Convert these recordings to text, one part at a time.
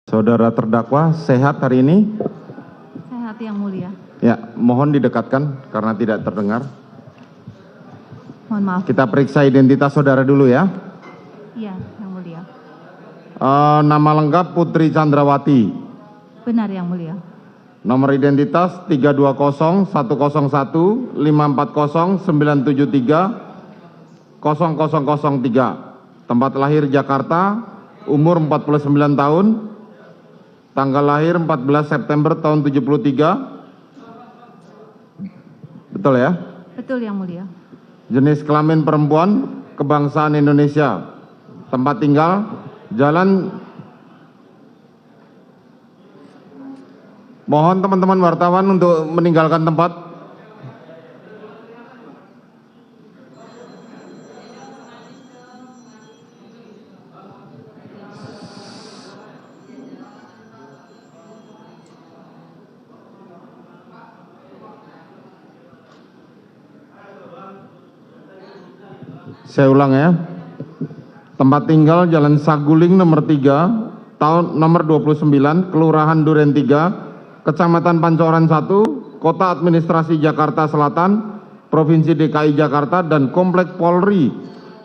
Saudara terdakwa sehat hari ini? Sehat yang mulia. Ya, mohon didekatkan karena tidak terdengar. Mohon maaf. Kita periksa identitas saudara dulu ya. Iya, yang mulia. Nama lengkap Putri Chandrawati. Benar yang mulia. Nomor identitas 320 101 540 973 0003. Tempat lahir Jakarta, umur 49 tahun. Tanggal lahir 14 September tahun 73. Betul ya? Betul yang mulia. Jenis kelamin perempuan, kebangsaan Indonesia. Tempat tinggal, Jalan. Mohon teman-teman wartawan untuk meninggalkan tempat. Saya ulang ya. Tempat tinggal Jalan Saguling nomor 3, tahun nomor 29, Kelurahan Duren 3, Kecamatan Pancoran 1, Kota Administrasi Jakarta Selatan, Provinsi DKI Jakarta, dan Komplek Polri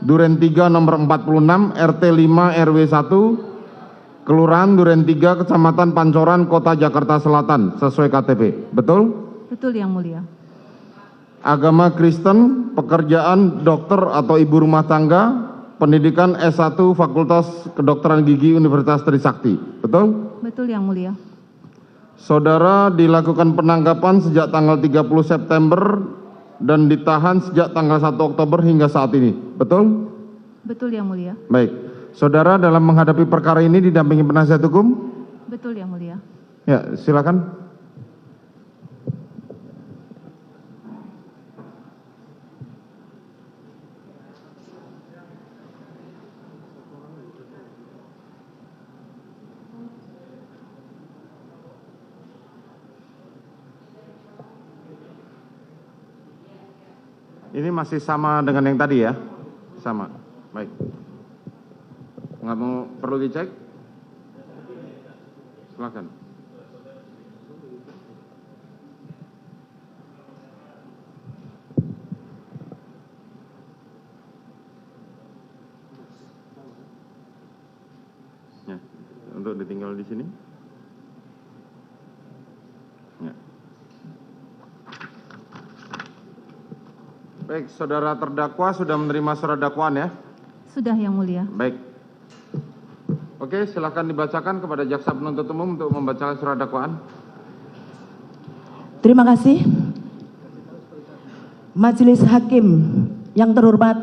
Duren 3 nomor 46, RT 5 RW 1, Kelurahan Duren 3, Kecamatan Pancoran, Kota Jakarta Selatan, sesuai KTP. Betul? Betul yang mulia. Agama Kristen, pekerjaan dokter atau ibu rumah tangga, pendidikan S1 Fakultas Kedokteran Gigi Universitas Trisakti. Betul? Betul yang mulia. Saudara dilakukan penangkapan sejak tanggal 30 September dan ditahan sejak tanggal 1 Oktober hingga saat ini. Betul? Betul yang mulia. Baik. Saudara dalam menghadapi perkara ini didampingi penasihat hukum? Betul yang mulia. Ya, silakan. Ini masih sama dengan yang tadi ya? Sama. Baik. Nggak mau perlu dicek? Silakan. Ya, untuk ditinggal di sini. Ya. Baik, saudara terdakwa sudah menerima surat dakwaan ya? Sudah yang mulia. Baik. Oke, silakan dibacakan kepada jaksa penuntut umum untuk membacakan surat dakwaan. Terima kasih. Majelis Hakim yang terhormat,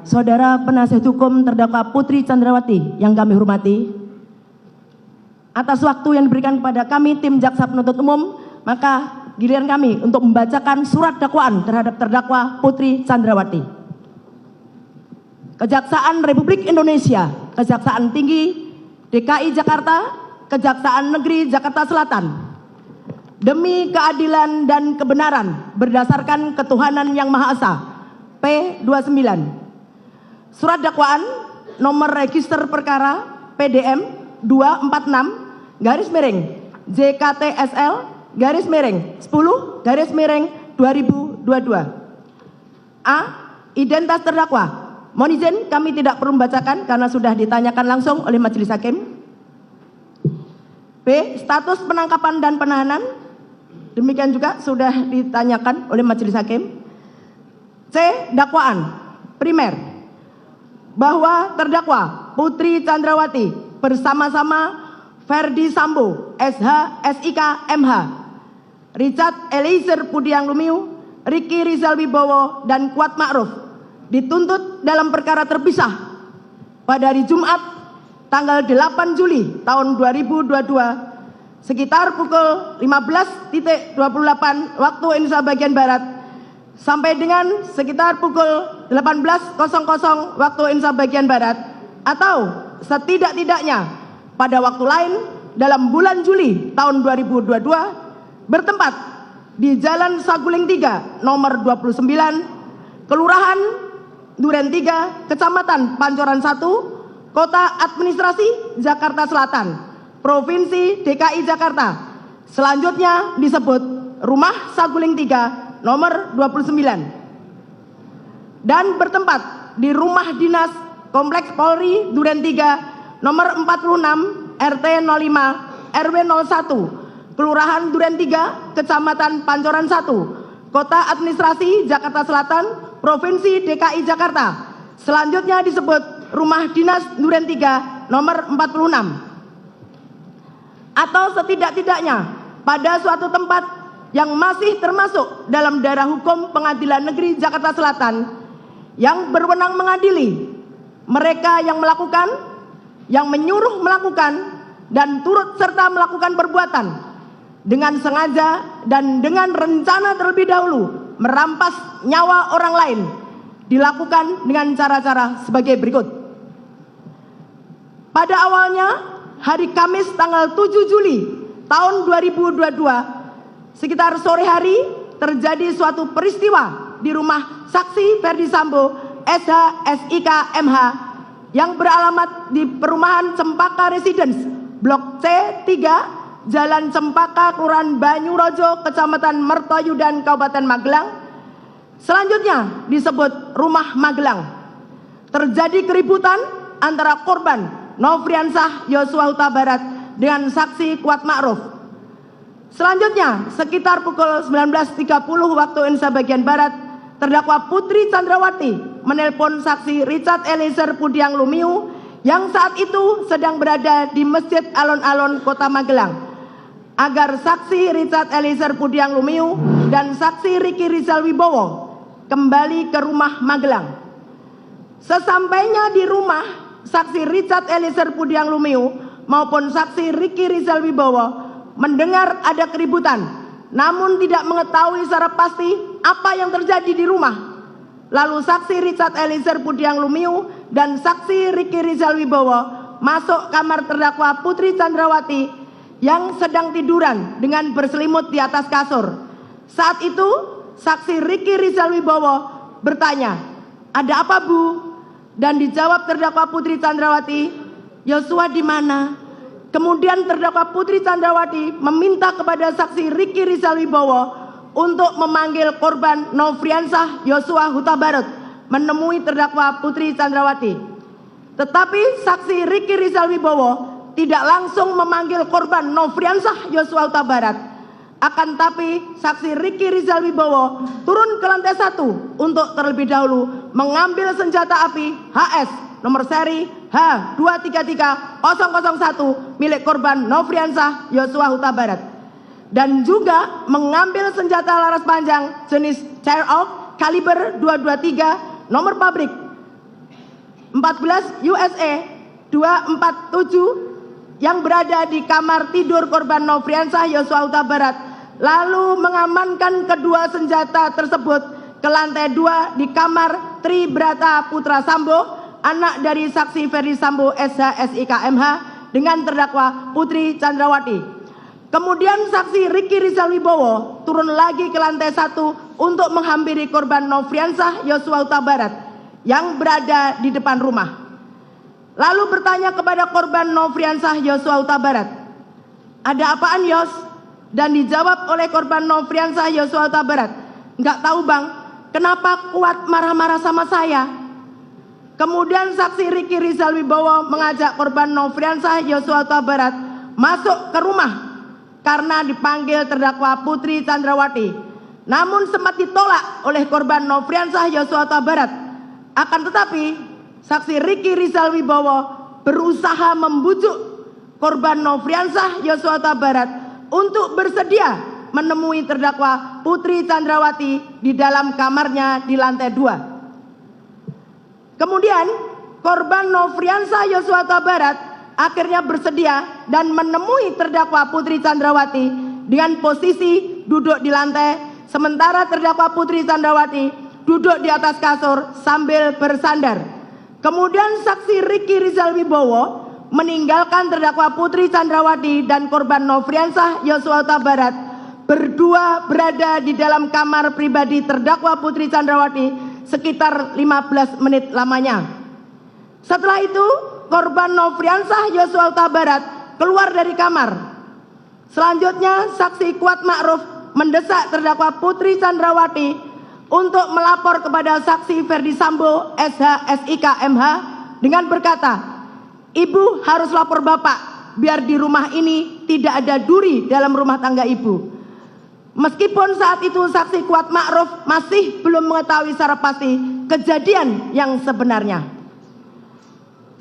Saudara penasihat hukum terdakwa Putri Chandrawati yang kami hormati, atas waktu yang diberikan kepada kami tim jaksa penuntut umum, maka giliran kami untuk membacakan surat dakwaan terhadap terdakwa Putri Chandrawati. Kejaksaan Republik Indonesia, Kejaksaan Tinggi DKI Jakarta, Kejaksaan Negeri Jakarta Selatan, demi keadilan dan kebenaran berdasarkan ketuhanan yang Maha Esa. P29. Surat dakwaan nomor register perkara PDM 246/JKTSL _10/2022. A. Identitas terdakwa. Mohon izin kami tidak perlu membacakan karena sudah ditanyakan langsung oleh majelis hakim. B. Status penangkapan dan penahanan. Demikian juga sudah ditanyakan oleh majelis hakim. C. Dakwaan. Primer. Bahwa terdakwa Putri Chandrawati bersama-sama Ferdi Sambo, SH, SIK, MH, Richard Eliezer Pudiang Lumiu, Ricky Rizal Wibowo, dan Kuat Ma'ruf dituntut dalam perkara terpisah pada hari Jumat tanggal 8 Juli tahun 2022 sekitar pukul 15.28 waktu Indonesia bagian Barat sampai dengan sekitar pukul 18.00 waktu Indonesia bagian Barat atau setidak-tidaknya pada waktu lain dalam bulan Juli tahun 2022 bertempat di Jalan Saguling 3 nomor 29, Kelurahan Duren 3, Kecamatan Pancoran 1, Kota Administrasi Jakarta Selatan, Provinsi DKI Jakarta. Selanjutnya disebut Rumah Saguling 3 nomor 29 dan bertempat di Rumah Dinas Kompleks Polri Duren 3 nomor 46 RT 05 RW 01 Kelurahan Duren 3 Kecamatan Pancoran 1 Kota Administrasi Jakarta Selatan Provinsi DKI Jakarta. Selanjutnya disebut Rumah Dinas Duren 3 nomor 46. Atau setidak-tidaknya pada suatu tempat yang masih termasuk dalam daerah hukum Pengadilan Negeri Jakarta Selatan yang berwenang mengadili mereka yang melakukan, yang menyuruh melakukan, dan turut serta melakukan perbuatan dengan sengaja dan dengan rencana terlebih dahulu merampas nyawa orang lain dilakukan dengan cara-cara sebagai berikut. Pada awalnya hari Kamis tanggal 7 Juli tahun 2022 sekitar sore hari terjadi suatu peristiwa di rumah saksi Ferdi Sambo SH SIK MH yang beralamat di perumahan Cempaka Residence Blok C3 Jalan Cempaka Kelurahan Banyurojo Kecamatan Mertoyudan Kabupaten Magelang. Selanjutnya disebut Rumah Magelang. Terjadi keributan antara korban Nofriansah Yosua Huta Barat dengan saksi Kuat Ma'ruf. Selanjutnya sekitar pukul 19.30 waktu Indonesia bagian Barat, terdakwa Putri Chandrawati menelpon saksi Richard Eliezer Pudiang Lumiu yang saat itu sedang berada di Masjid Alon-Alon Kota Magelang agar saksi Richard Eliezer Pudiang Lumiu dan saksi Riki Rizal Wibowo kembali ke rumah Magelang. Sesampainya di rumah, saksi Richard Eliezer Pudiang Lumiu maupun saksi Riki Rizal Wibowo mendengar ada keributan, namun tidak mengetahui secara pasti apa yang terjadi di rumah. Lalu saksi Richard Eliezer Pudiang Lumiu dan saksi Riki Rizal Wibowo masuk kamar terdakwa Putri Chandrawati yang sedang tiduran dengan berselimut di atas kasur. Saat itu saksi Riki Rizal Wibowo bertanya, "Ada apa, Bu?" Dan dijawab terdakwa Putri Chandrawati, "Yosua di mana?" Kemudian terdakwa Putri Chandrawati meminta kepada saksi Riki Rizal Wibowo untuk memanggil korban Nofriansah Yosua Huta Barat menemui terdakwa Putri Chandrawati. Tetapi saksi Riki Rizal Wibowo tidak langsung memanggil korban Nofriansah Yosua Huta Barat. Akan tapi saksi Riki Rizal Wibowo turun ke lantai 1 untuk terlebih dahulu mengambil senjata api HS nomor seri H233001 milik korban Nofriansah Yosua Huta Barat dan juga mengambil senjata laras panjang jenis Chair Oak kaliber 223 nomor pabrik 14 USA 247 yang berada di kamar tidur korban Nofriansah Yosua Huta Barat, lalu mengamankan kedua senjata tersebut ke lantai 2 di kamar Tri Brata Putra Sambo, anak dari saksi Ferdi Sambo SH SIK MH dengan terdakwa Putri Chandrawati. Kemudian saksi Riki Rizal Wibowo turun lagi ke lantai 1 untuk menghampiri korban Nofriansah Yosua Huta Barat yang berada di depan rumah. Lalu bertanya kepada korban Nofriansah Yosua Huta Barat, "Ada apaan, Yos?" Dan dijawab oleh korban Nofriansah Yosua Huta Barat, "Enggak tahu, Bang, kenapa Kuat marah-marah sama saya?" Kemudian saksi Riki Rizal Wibowo mengajak korban Nofriansah Yosua Huta Barat masuk ke rumah karena dipanggil terdakwa Putri Chandrawati. Namun sempat ditolak oleh korban Nofriansah Yosua Huta Barat. Akan tetapi saksi Riki Rizal Wibowo berusaha membujuk korban Nofriansah Yosua Huta Barat untuk bersedia menemui terdakwa Putri Chandrawati di dalam kamarnya di lantai 2. Kemudian korban Nofriansah Yosua Huta Barat akhirnya bersedia dan menemui terdakwa Putri Chandrawati dengan posisi duduk di lantai, sementara terdakwa Putri Chandrawati duduk di atas kasur sambil bersandar. Kemudian saksi Riki Rizal Wibowo meninggalkan terdakwa Putri Chandrawati dan korban Nofriansah Yosua Huta Barat berdua berada di dalam kamar pribadi terdakwa Putri Chandrawati sekitar 15 menit lamanya. Setelah itu korban Nofriansah Yosua Huta Barat keluar dari kamar. Selanjutnya, saksi Kuat Ma'ruf mendesak terdakwa Putri Chandrawati untuk melapor kepada saksi Ferdi Sambo SH SIK MH dengan berkata, "Ibu harus lapor Bapak, biar di rumah ini tidak ada duri dalam rumah tangga Ibu." Meskipun saat itu saksi Kuat Ma'ruf masih belum mengetahui secara pasti kejadian yang sebenarnya.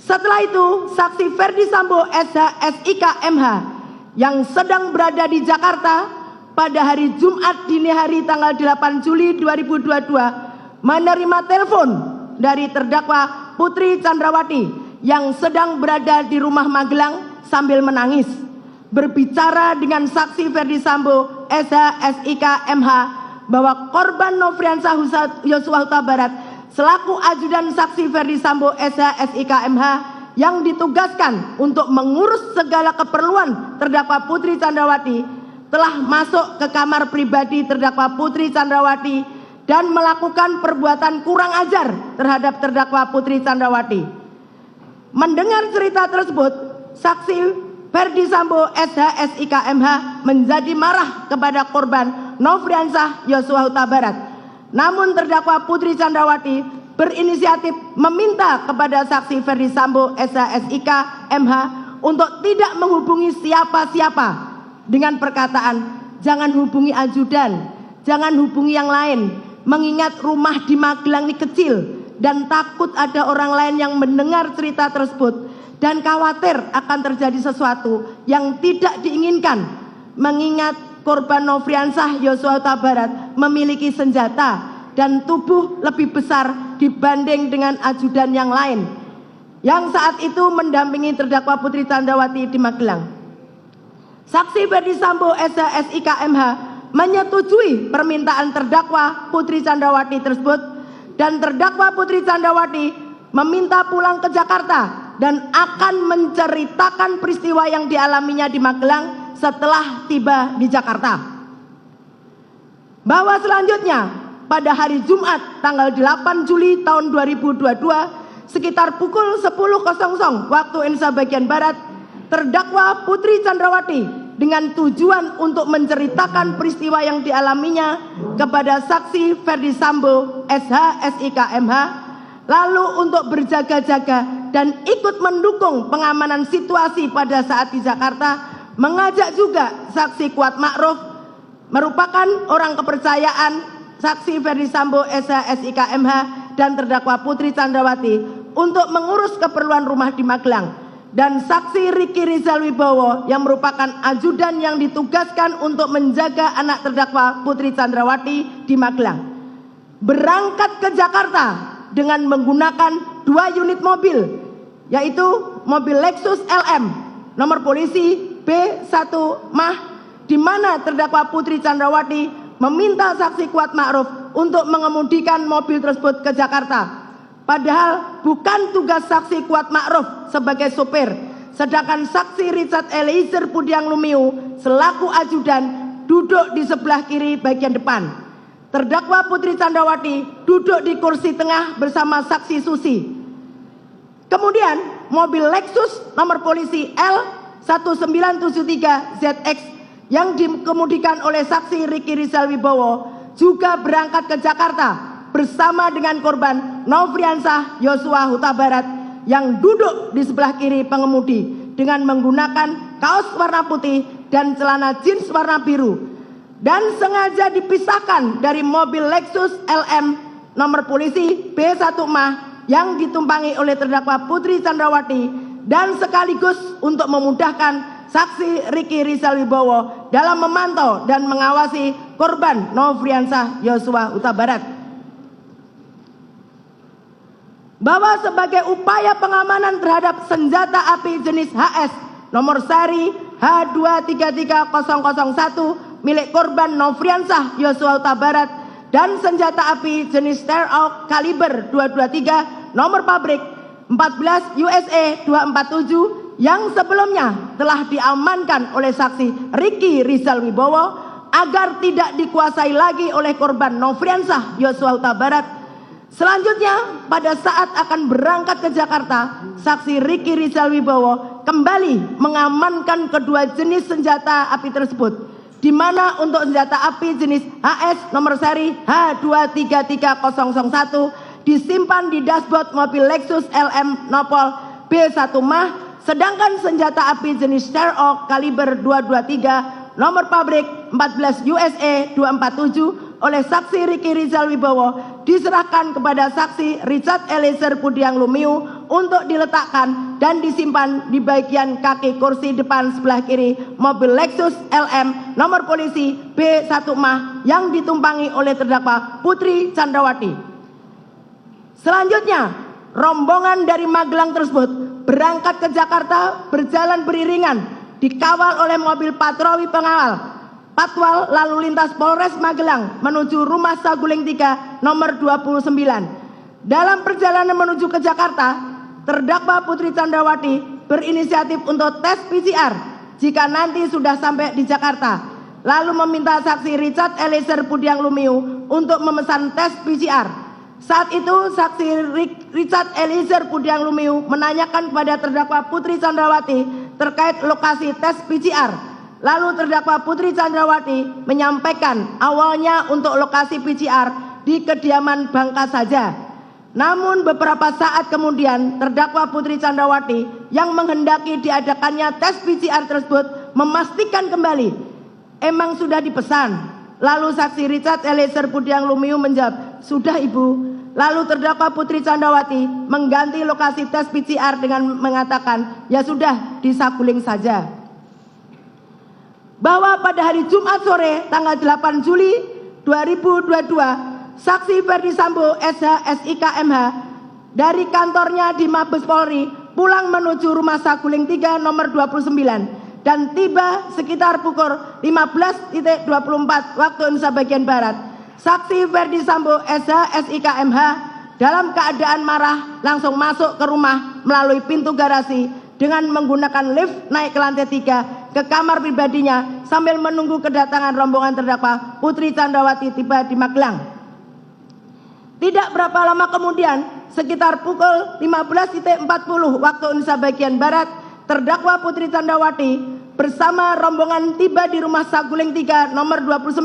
Setelah itu, saksi Ferdi Sambo SH SIK MH yang sedang berada di Jakarta pada hari Jumat dini hari tanggal 8 Juli 2022 menerima telepon dari terdakwa Putri Chandrawati yang sedang berada di rumah Magelang sambil menangis, berbicara dengan saksi Ferdi Sambo SH SIK MH bahwa korban Nofriansah Yosua Huta Barat selaku ajudan saksi Ferdi Sambo SH SIK MH yang ditugaskan untuk mengurus segala keperluan terdakwa Putri Chandrawati telah masuk ke kamar pribadi terdakwa Putri Chandrawati dan melakukan perbuatan kurang ajar terhadap terdakwa Putri Chandrawati. Mendengar cerita tersebut, saksi Ferdi Sambo SH SIK MH menjadi marah kepada korban Nofriansah Yosua Huta Barat. Namun terdakwa Putri Chandrawati berinisiatif meminta kepada saksi Ferdi Sambo SH SIK MH untuk tidak menghubungi siapa-siapa dengan perkataan, "Jangan hubungi ajudan, jangan hubungi yang lain, mengingat rumah di Magelang ini kecil dan takut ada orang lain yang mendengar cerita tersebut dan khawatir akan terjadi sesuatu yang tidak diinginkan, mengingat korban Nofriansah Yosua Huta Barat memiliki senjata dan tubuh lebih besar dibanding dengan ajudan yang lain yang saat itu mendampingi terdakwa Putri Chandrawati di Magelang." Saksi Ferdi Sambo SH SIK MH menyetujui permintaan terdakwa Putri Chandrawati tersebut dan terdakwa Putri Chandrawati meminta pulang ke Jakarta dan akan menceritakan peristiwa yang dialaminya di Magelang setelah tiba di Jakarta. Bahwa selanjutnya pada hari Jumat tanggal 8 Juli tahun 2022 sekitar pukul 10.00 waktu Indonesia bagian Barat, terdakwa Putri Chandrawati dengan tujuan untuk menceritakan peristiwa yang dialaminya kepada saksi Ferdi Sambo SH SIK MH, lalu untuk berjaga-jaga dan ikut mendukung pengamanan situasi pada saat di Jakarta, mengajak juga saksi Kuat Ma'ruf merupakan orang kepercayaan saksi Ferdi Sambo SH SIK MH dan terdakwa Putri Chandrawati untuk mengurus keperluan rumah di Magelang, dan saksi Riki Rizal Wibowo yang merupakan ajudan yang ditugaskan untuk menjaga anak terdakwa Putri Chandrawati di Magelang, berangkat ke Jakarta dengan menggunakan 2 unit mobil, yaitu mobil Lexus LM nomor polisi B1 Mah, di mana terdakwa Putri Chandrawati meminta saksi Kuat Ma'ruf untuk mengemudikan mobil tersebut ke Jakarta. Padahal bukan tugas saksi Kuat Ma'ruf sebagai sopir, sedangkan saksi Richard Eliezer Pudiang Lumiu selaku ajudan duduk di sebelah kiri bagian depan. Terdakwa Putri Chandrawati duduk di kursi tengah bersama saksi Susi. Kemudian mobil Lexus nomor polisi L1973ZX yang dikemudikan oleh saksi Riki Rizal Wibowo juga berangkat ke Jakarta bersama dengan korban Nofriansah Yosua Huta Barat yang duduk di sebelah kiri pengemudi dengan menggunakan kaos warna putih dan celana jeans warna biru, dan sengaja dipisahkan dari mobil Lexus LM nomor polisi B1 Mah yang ditumpangi oleh terdakwa Putri Chandrawati, dan sekaligus untuk memudahkan saksi Riki Rizal Wibowo dalam memantau dan mengawasi korban Nofriansah Yosua Huta Barat. Bahwa sebagai upaya pengamanan terhadap senjata api jenis HS nomor seri H233001 milik korban Nofriansah Yosua Huta Barat dan senjata api jenis Starhawk kaliber 223 nomor pabrik 14 USA 247 yang sebelumnya telah diamankan oleh saksi Riki Rizal Wibowo agar tidak dikuasai lagi oleh korban Nofriansah Yosua Huta Barat. Selanjutnya pada saat akan berangkat ke Jakarta, saksi Riki Rizal Wibowo kembali mengamankan kedua jenis senjata api tersebut, di mana untuk senjata api jenis HS nomor seri H233001 disimpan di dashboard mobil Lexus LM Nopol B1 Mah, sedangkan senjata api jenis Sherlock kaliber 223 nomor pabrik 14 USA 247 oleh saksi Riki Rizal Wibowo diserahkan kepada saksi Richard Eliezer Budiang Lumiu untuk diletakkan dan disimpan di bagian kaki kursi depan sebelah kiri mobil Lexus LM nomor polisi B1 Mah yang ditumpangi oleh terdakwa Putri Chandrawati. Selanjutnya, rombongan dari Magelang tersebut berangkat ke Jakarta berjalan beriringan dikawal oleh mobil patroli pengawal Patwal lalu lintas Polres Magelang menuju Rumah Saguling 3 nomor 29. Dalam perjalanan menuju ke Jakarta, terdakwa Putri Chandrawati berinisiatif untuk tes PCR jika nanti sudah sampai di Jakarta, lalu meminta saksi Richard Eliezer Budiang Lumiu untuk memesan tes PCR. Saat itu saksi Richard Eliezer Budiang Lumiu menanyakan kepada terdakwa Putri Chandrawati terkait lokasi tes PCR. Lalu terdakwa Putri Chandrawati menyampaikan awalnya untuk lokasi PCR di kediaman Bangka saja. Namun beberapa saat kemudian terdakwa Putri Chandrawati yang menghendaki diadakannya tes PCR tersebut memastikan kembali, emang sudah dipesan. Lalu saksi Richard Eliezer Budiang Lumiu menjawab, sudah ibu. Lalu terdakwa Putri Chandrawati mengganti lokasi tes PCR dengan mengatakan, ya sudah di Saguling saja. Bahwa pada hari Jumat sore tanggal 8 Juli 2022, saksi Ferdi Sambo SH SIK MH dari kantornya di Mabes Polri pulang menuju Rumah Saguling 3 nomor 29 dan tiba sekitar pukul 15.24 waktu Indonesia bagian Barat. Saksi Ferdi Sambo SH SIK MH dalam keadaan marah langsung masuk ke rumah melalui pintu garasi dengan menggunakan lift naik ke lantai 3 ke kamar pribadinya sambil menunggu kedatangan rombongan terdakwa Putri Chandrawati tiba di Magelang. Tidak berapa lama kemudian, sekitar pukul 15.40 waktu Indonesia bagian Barat, terdakwa Putri Chandrawati bersama rombongan tiba di Rumah Saguling 3 nomor 29.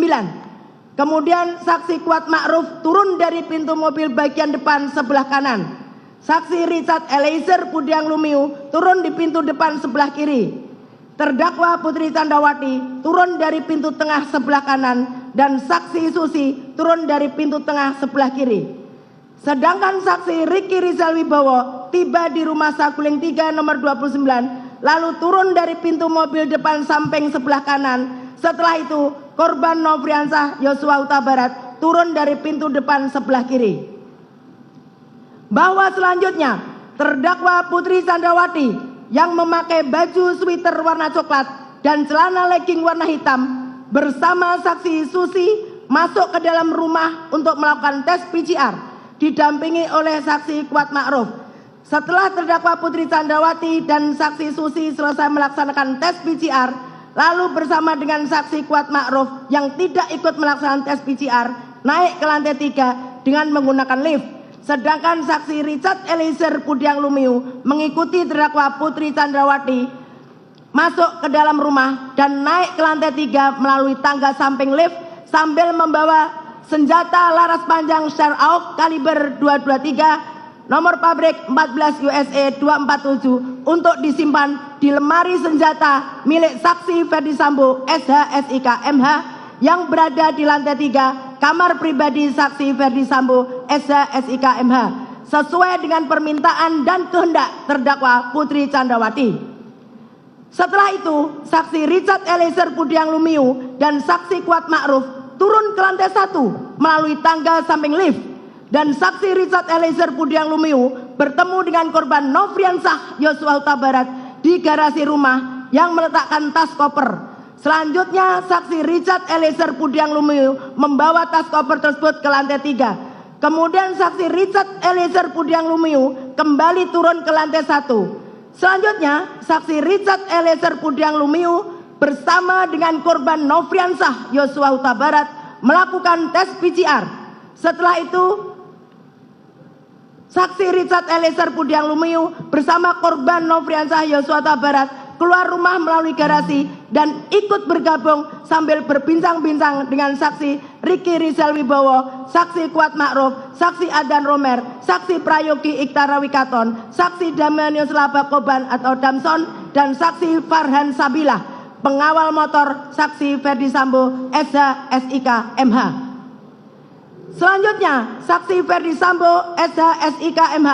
Kemudian saksi Kuat Ma'ruf turun dari pintu mobil bagian depan sebelah kanan. Saksi Richard Eliezer Budiang Lumiu turun di pintu depan sebelah kiri. Terdakwa Putri Chandrawati turun dari pintu tengah sebelah kanan dan saksi Susi turun dari pintu tengah sebelah kiri. Sedangkan saksi Riki Rizal Wibowo tiba di Rumah Saguling 3 nomor 29 lalu turun dari pintu mobil depan samping sebelah kanan. Setelah itu korban Nofriansah Yosua Huta Barat turun dari pintu depan sebelah kiri. Bahwa selanjutnya terdakwa Putri Chandrawati yang memakai baju sweater warna coklat dan celana legging warna hitam bersama saksi Susi masuk ke dalam rumah untuk melakukan tes PCR didampingi oleh saksi Kuat Ma'ruf. Setelah terdakwa Putri Chandrawati dan saksi Susi selesai melaksanakan tes PCR, lalu bersama dengan saksi Kuat Ma'ruf yang tidak ikut melaksanakan tes PCR naik ke lantai 3 dengan menggunakan lift. Sedangkan saksi Richard Eliezer Budiang Lumiu mengikuti terdakwa Putri Chandrawati masuk ke dalam rumah dan naik ke lantai 3 melalui tangga samping lift sambil membawa senjata laras panjang Sherlock kaliber 223 nomor pabrik 14 USA 247 untuk disimpan di lemari senjata milik saksi Ferdi Sambo SH SIK MH yang berada di lantai 3 kamar pribadi saksi Ferdi Sambo SH SIK MH sesuai dengan permintaan dan kehendak terdakwa Putri Chandrawati. Setelah itu, saksi Richard Eliezer Budiang Lumiu dan saksi Kuat Ma'ruf turun ke lantai 1 melalui tangga samping lift dan saksi Richard Eliezer Budiang Lumiu bertemu dengan korban Nofriansah Yosua Huta Barat di garasi rumah yang meletakkan tas koper. Selanjutnya saksi Richard Eliezer Budiang Lumiu membawa tas koper tersebut ke lantai 3. Kemudian saksi Richard Eliezer Budiang Lumiu kembali turun ke lantai 1. Selanjutnya saksi Richard Eliezer Budiang Lumiu bersama dengan korban Nofriansah Yosua Huta Barat melakukan tes PCR. Setelah itu Saksi Richard Eliezer Pudiang Lumiu bersama korban Nofriansah Yosua Huta Barat keluar rumah melalui garasi dan ikut bergabung sambil berbincang-bincang dengan saksi Ricky Rizal Wibowo, saksi Kuat Ma'ruf, saksi Adan Romer, saksi Prayogi Iktara Wikaton, saksi Damianus Laba Koban atau Damson, dan saksi Farhan Sabilah, pengawal motor saksi Ferdi Sambo SH SIK MH. Selanjutnya, saksi Ferdi Sambo SH SIK MH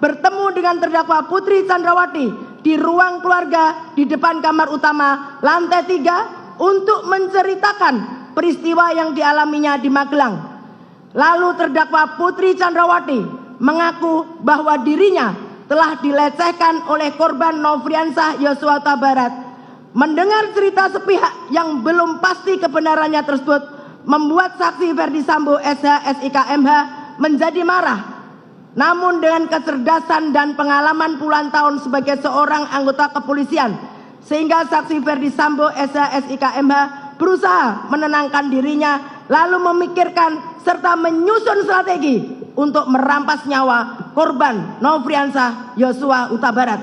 bertemu dengan terdakwa Putri Chandrawati di ruang keluarga di depan kamar utama lantai 3 untuk menceritakan peristiwa yang dialaminya di Magelang. Lalu terdakwa Putri Chandrawati mengaku bahwa dirinya telah dilecehkan oleh korban Nofriansah Yosua Huta Barat. Mendengar cerita sepihak yang belum pasti kebenarannya tersebut membuat saksi Ferdi Sambo SH SIK MH menjadi marah. Namun dengan kecerdasan dan pengalaman puluhan tahun sebagai seorang anggota kepolisian, sehingga saksi Ferdi Sambo SH SIK MH berusaha menenangkan dirinya, lalu memikirkan serta menyusun strategi untuk merampas nyawa korban Nofriansah Yosua Huta Barat.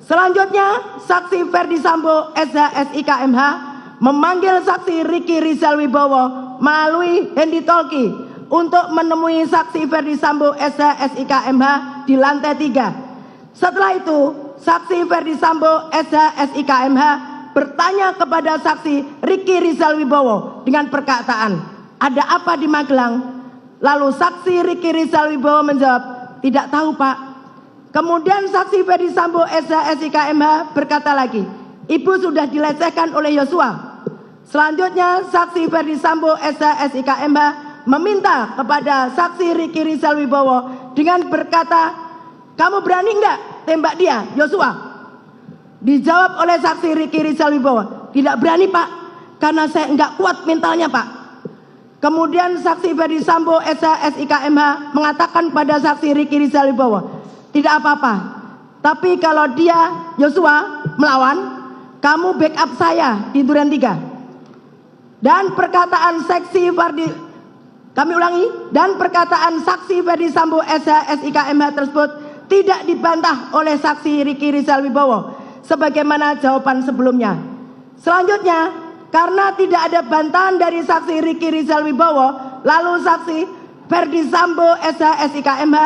Selanjutnya, saksi Ferdi Sambo SH SIK MH memanggil saksi Ricky Rizal Wibowo melalui handy talkie untuk menemui saksi Ferdi Sambo SH SIK MH di lantai 3. Setelah itu, saksi Ferdi Sambo SH SIK MH bertanya kepada saksi Ricky Rizal Wibowo dengan perkataan, "Ada apa di Magelang?" Lalu saksi Ricky Rizal Wibowo menjawab, "Tidak tahu, Pak." Kemudian saksi Ferdi Sambo SH SIK MH berkata lagi, "Ibu sudah dilecehkan oleh Yosua." Selanjutnya, saksi Ferdi Sambo SH SIK MH meminta kepada saksi Ricky Rizal Wibowo dengan berkata, "Kamu berani enggak tembak dia, Yosua?" Dijawab oleh saksi Ricky Rizal Wibowo, "Tidak berani, Pak, karena saya enggak kuat mentalnya, Pak." Kemudian saksi Ferdi Sambo SH SIK MH mengatakan pada saksi Ricky Rizal Wibowo, "Tidak apa-apa, tapi kalau dia, Yosua, melawan, kamu backup saya di Duren 3. Dan perkataan saksi Ferdi Sambo SH SIK MH tersebut tidak dibantah oleh saksi Ricky Rizal Wibowo sebagaimana jawaban sebelumnya. Selanjutnya, karena tidak ada bantahan dari saksi Ricky Rizal Wibowo, lalu saksi Ferdi Sambo SH SIK MH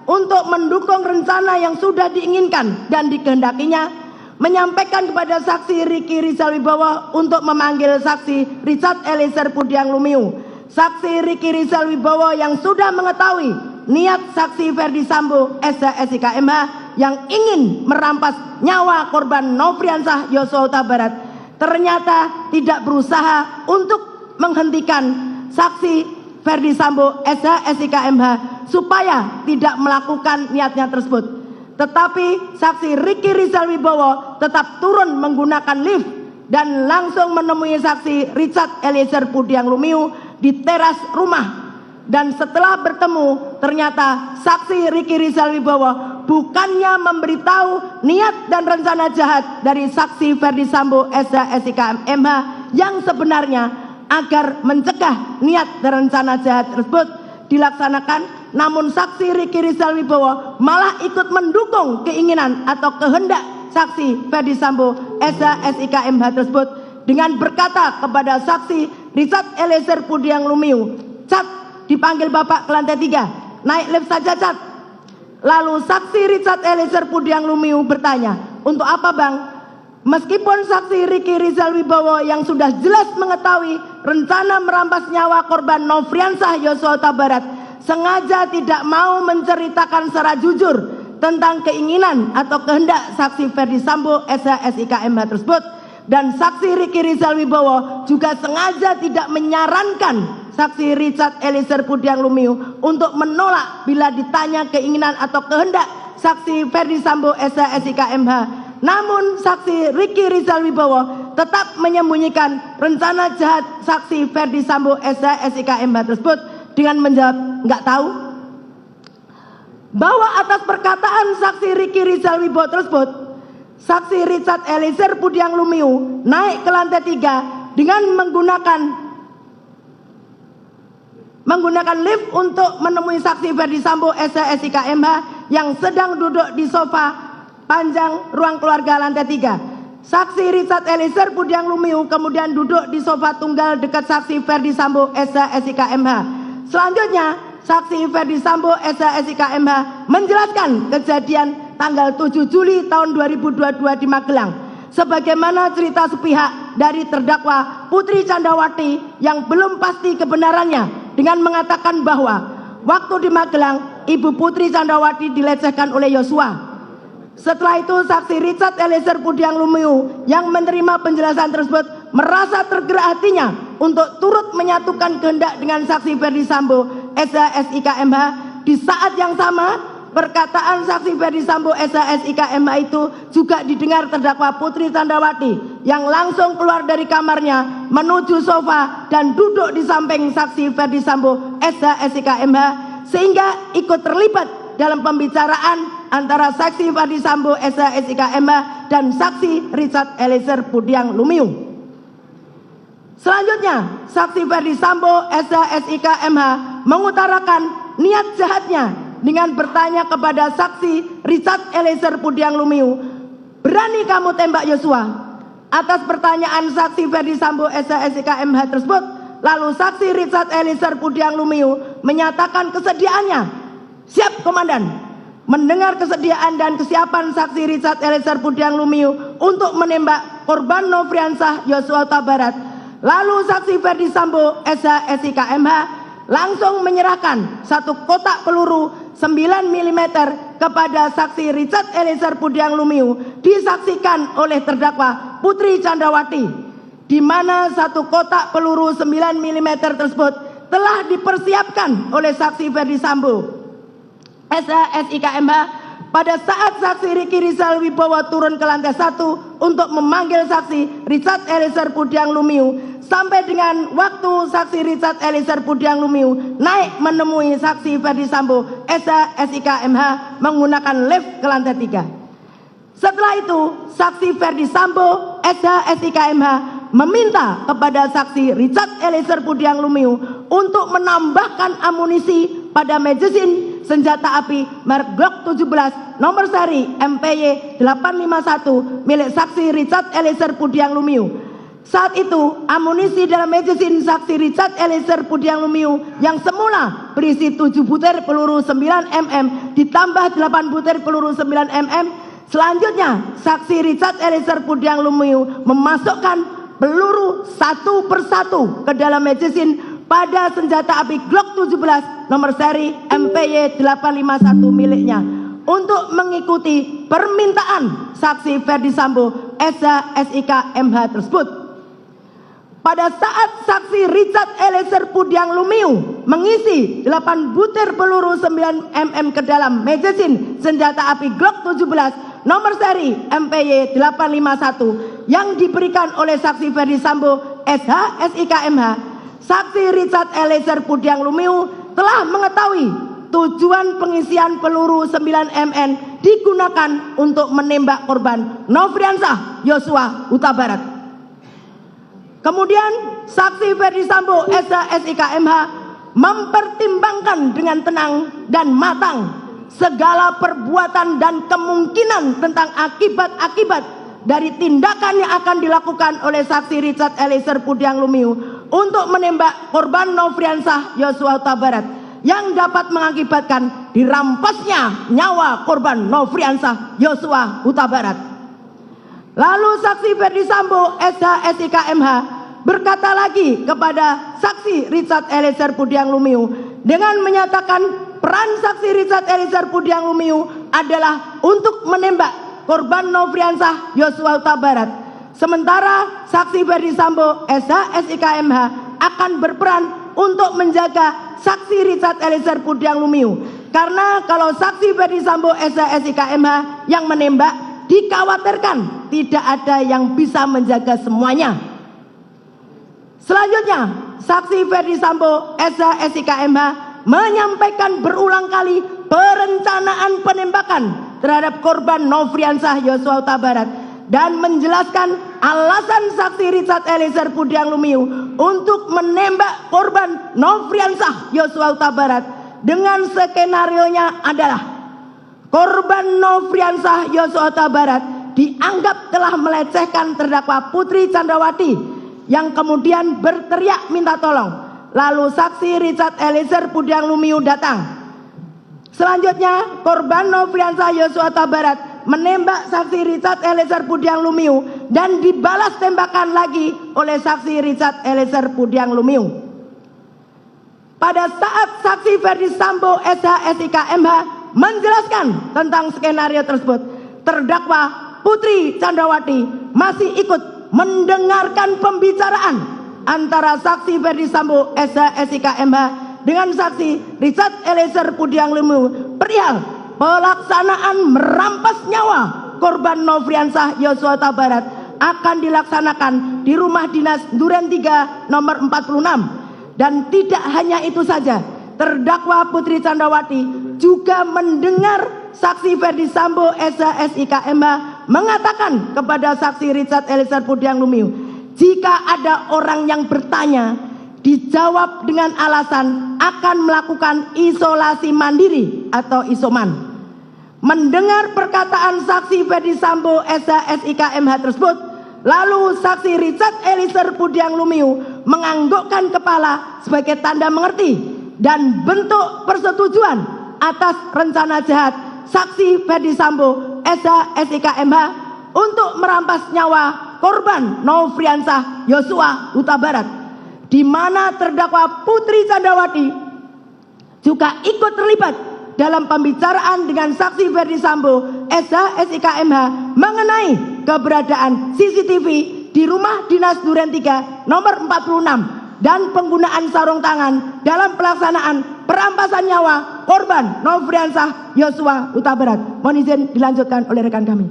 untuk mendukung rencana yang sudah diinginkan dan dikehendakinya menyampaikan kepada saksi Ricky Rizal Wibowo untuk memanggil saksi Richard Eliezer Pudiang Lumiu. Saksi Ricky Rizal Wibowo yang sudah mengetahui niat saksi Ferdi Sambo SH SIK MH yang ingin merampas nyawa korban Nofriansah Yosua Huta Barat ternyata tidak berusaha untuk menghentikan saksi Ferdi Sambo SH SIK MH supaya tidak melakukan niatnya tersebut. Tetapi saksi Ricky Rizal Wibowo tetap turun menggunakan lift dan langsung menemui saksi Richard Eliezer Pudiang Lumiu di teras rumah. Dan setelah bertemu, ternyata saksi Ricky Rizal Wibowo bukannya memberitahu niat dan rencana jahat dari saksi Ferdi Sambo SH SIK MH yang sebenarnya agar mencegah niat dan rencana jahat tersebut dilaksanakan, namun saksi Ricky Rizal Wibowo malah ikut mendukung keinginan atau kehendak saksi Ferdi Sambo SH SIK MH tersebut dengan berkata kepada saksi Richard Eliezer Pudiang Lumiu, "Cat, dipanggil Bapak ke lantai 3, naik lift saja, Cat." Lalu saksi Richard Eliezer Pudiang Lumiu bertanya, "Untuk apa, Bang?" Meskipun saksi Ricky Rizal Wibowo yang sudah jelas mengetahui rencana merampas nyawa korban Nofriansah Yosua Huta Barat sengaja tidak mau menceritakan secara jujur tentang keinginan atau kehendak saksi Ferdi Sambo SH SIK MH tersebut, dan saksi Ricky Rizal Wibowo juga sengaja tidak menyarankan saksi Richard Eliezer Pudiang Lumiu untuk menolak bila ditanya keinginan atau kehendak saksi Ferdi Sambo SH SIK MH. Namun saksi Ricky Rizal Wibowo tetap menyembunyikan rencana jahat saksi Ferdi Sambo SH SIK MH tersebut dengan menjawab nggak tahu. Bahwa atas perkataan saksi Ricky Rizal Wibowo tersebut, saksi Richard Eliezer Pudiang Lumiu naik ke lantai 3 dengan menggunakan menggunakan lift untuk menemui saksi Ferdi Sambo SH/SIK MH yang sedang duduk di sofa panjang ruang keluarga lantai 3. Saksi Richard Eliezer Budiang Lumiu kemudian duduk di sofa tunggal dekat saksi Ferdi Sambo SH/SIK MH. Selanjutnya, saksi Ferdi Sambo SH/SIK MH menjelaskan kejadian tanggal 7 Juli tahun 2022 di Magelang. Sebagaimana cerita sepihak dari terdakwa Putri Candrawati yang belum pasti kebenarannya dengan mengatakan bahwa waktu di Magelang Ibu Putri Candrawati dilecehkan oleh Yosua. Setelah itu saksi Richard Eliezer Budiang Lumiu yang menerima penjelasan tersebut merasa tergerak hatinya untuk turut menyatukan kehendak dengan saksi Ferdi Sambo SH/SIK MH. Di saat yang sama, perkataan saksi Ferdi Sambo SH/SIK MH itu juga didengar terdakwa Putri Candrawati yang langsung keluar dari kamarnya menuju sofa dan duduk di samping saksi Ferdi Sambo SH/SIK MH sehingga ikut terlibat dalam pembicaraan antara saksi Ferdi Sambo SH/SIK MH dan saksi Richard Eliezer Budiang Lumiu. Selanjutnya, saksi Ferdi Sambo SH/SIK MH mengutarakan niat jahatnya dengan bertanya kepada saksi Richard Eliezer Budiang Lumiu, "Berani kamu tembak Yosua?" Atas pertanyaan saksi Ferdi Sambo SH/SIK MH tersebut, lalu saksi Richard Eliezer Budiang Lumiu menyatakan kesediaannya. "Siap, Komandan." Mendengar kesediaan dan kesiapan saksi Richard Eliezer Budiang Lumiu untuk menembak korban Nofriansah Yosua Huta Barat, lalu saksi Ferdi Sambo SH/SIK MH langsung menyerahkan satu kotak peluru 9 mm kepada saksi Richard Eliezer Budiang Lumiu disaksikan oleh terdakwa Putri Candrawati, di mana satu kotak peluru 9 mm tersebut telah dipersiapkan oleh saksi Ferdi Sambo SH/SIK MH pada saat saksi Riki Rizal Wibowo turun ke lantai 1 untuk memanggil saksi Richard Eliezer Budiang Lumiu sampai dengan waktu saksi Richard Eliezer Budiang Lumiu naik menemui saksi Ferdi Sambo SH/SIK MH menggunakan lift ke lantai 3. Setelah itu, saksi Ferdi Sambo SH/SIK MH meminta kepada saksi Richard Eliezer Budiang Lumiu untuk menambahkan amunisi pada magasin senjata api merek Glock 17 nomor seri MPY 851 milik saksi Richard Eliezer Budiang Lumiu. Saat itu, amunisi dalam magasin saksi Richard Eliezer Budiang Lumiu yang semula berisi 7 butir peluru 9 mm ditambah 8 butir peluru 9 mm. Selanjutnya, saksi Richard Eliezer Budiang Lumiu memasukkan peluru satu persatu ke dalam magasin pada senjata api Glock 17 nomor seri MPY 851 miliknya untuk mengikuti permintaan saksi Ferdi Sambo SH/SIK MH tersebut. Pada saat saksi Richard Eliezer Budiang Lumiu mengisi 8 butir peluru 9 mm ke dalam magasin senjata api Glock 17 nomor seri MPY 851 yang diberikan oleh saksi Ferdi Sambo SH/SIK MH, saksi Richard Eliezer Budiang Lumiu telah mengetahui tujuan pengisian peluru 9 mm digunakan untuk menembak korban Nofriansah Yosua Huta Barat. Kemudian saksi Ferdi Sambo SH/SIK MH mempertimbangkan dengan tenang dan matang segala perbuatan dan kemungkinan tentang akibat-akibat dari tindakan yang akan dilakukan oleh saksi Richard Eliezer Budiang Lumiu untuk menembak korban Nofriansah Yosua Huta Barat yang dapat mengakibatkan dirampasnya nyawa korban Nofriansah Yosua Huta Barat. Lalu saksi Ferdi Sambo SH/SIK MH berkata lagi kepada saksi Richard Eliezer Budiang Lumiu dengan menyatakan peran saksi Richard Eliezer Budiang Lumiu adalah untuk menembak korban Nofriansah Yosua Huta Barat. Sementara saksi Ferdi Sambo SH/SIK MH akan berperan untuk menjaga saksi Richard Eliezer Budiang Lumiu. Karena kalau saksi Ferdi Sambo SH/SIK MH yang menembak, dikhawatirkan tidak ada yang bisa menjaga semuanya. Selanjutnya, saksi Ferdi Sambo SH/SIK MH menyampaikan berulang kali perencanaan penembakan terhadap korban Nofriansah Yosua Huta Barat dan menjelaskan alasan saksi Richard Eliezer Budiang Lumiu untuk menembak korban Nofriansah Yosua Huta Barat dengan skenarionya adalah korban Nofriansah Yosua Huta Barat dianggap telah melecehkan terdakwa Putri Candrawati yang kemudian berteriak minta tolong. Lalu saksi Richard Eliezer Budiang Lumiu datang. Selanjutnya korban Nofriansah Yosua Huta Barat menembak saksi Richard Eliezer Budiang Lumiu dan dibalas tembakan lagi oleh saksi Richard Eliezer Budiang Lumiu. Pada saat saksi Ferdi Sambo SH/SIK MH menjelaskan tentang skenario tersebut, terdakwa Putri Candrawati masih ikut mendengarkan pembicaraan antara saksi Ferdi Sambo SH/SIK MH dengan saksi Richard Eliezer Budiang Lumiu perihal pelaksanaan merampas nyawa korban Nofriansah Yosua Huta Barat akan dilaksanakan di rumah dinas Duren 3 nomor 46. Dan tidak hanya itu saja, terdakwa Putri Candrawati juga mendengar saksi Ferdi Sambo SH/SIK MH mengatakan kepada saksi Richard Eliezer Budiang Lumiu, jika ada orang yang bertanya, dijawab dengan alasan akan melakukan isolasi mandiri atau isoman. Mendengar perkataan saksi Ferdi Sambo SH/SIK MH tersebut, lalu saksi Richard Eliezer Budiang Lumiu menganggukkan kepala sebagai tanda mengerti dan bentuk persetujuan atas rencana jahat saksi Ferdi Sambo SH/SIK MH untuk merampas nyawa korban Nofriansah Yosua Huta Barat, di mana terdakwa Putri Candrawati juga ikut terlibat dalam pembicaraan dengan saksi Ferdi Sambo SH/SIK MH mengenai keberadaan CCTV di rumah dinas Duren 3 nomor 46 dan penggunaan sarung tangan dalam pelaksanaan perampasan nyawa korban Nofriansah Yosua Huta Barat. Mohon izin dilanjutkan oleh rekan kami.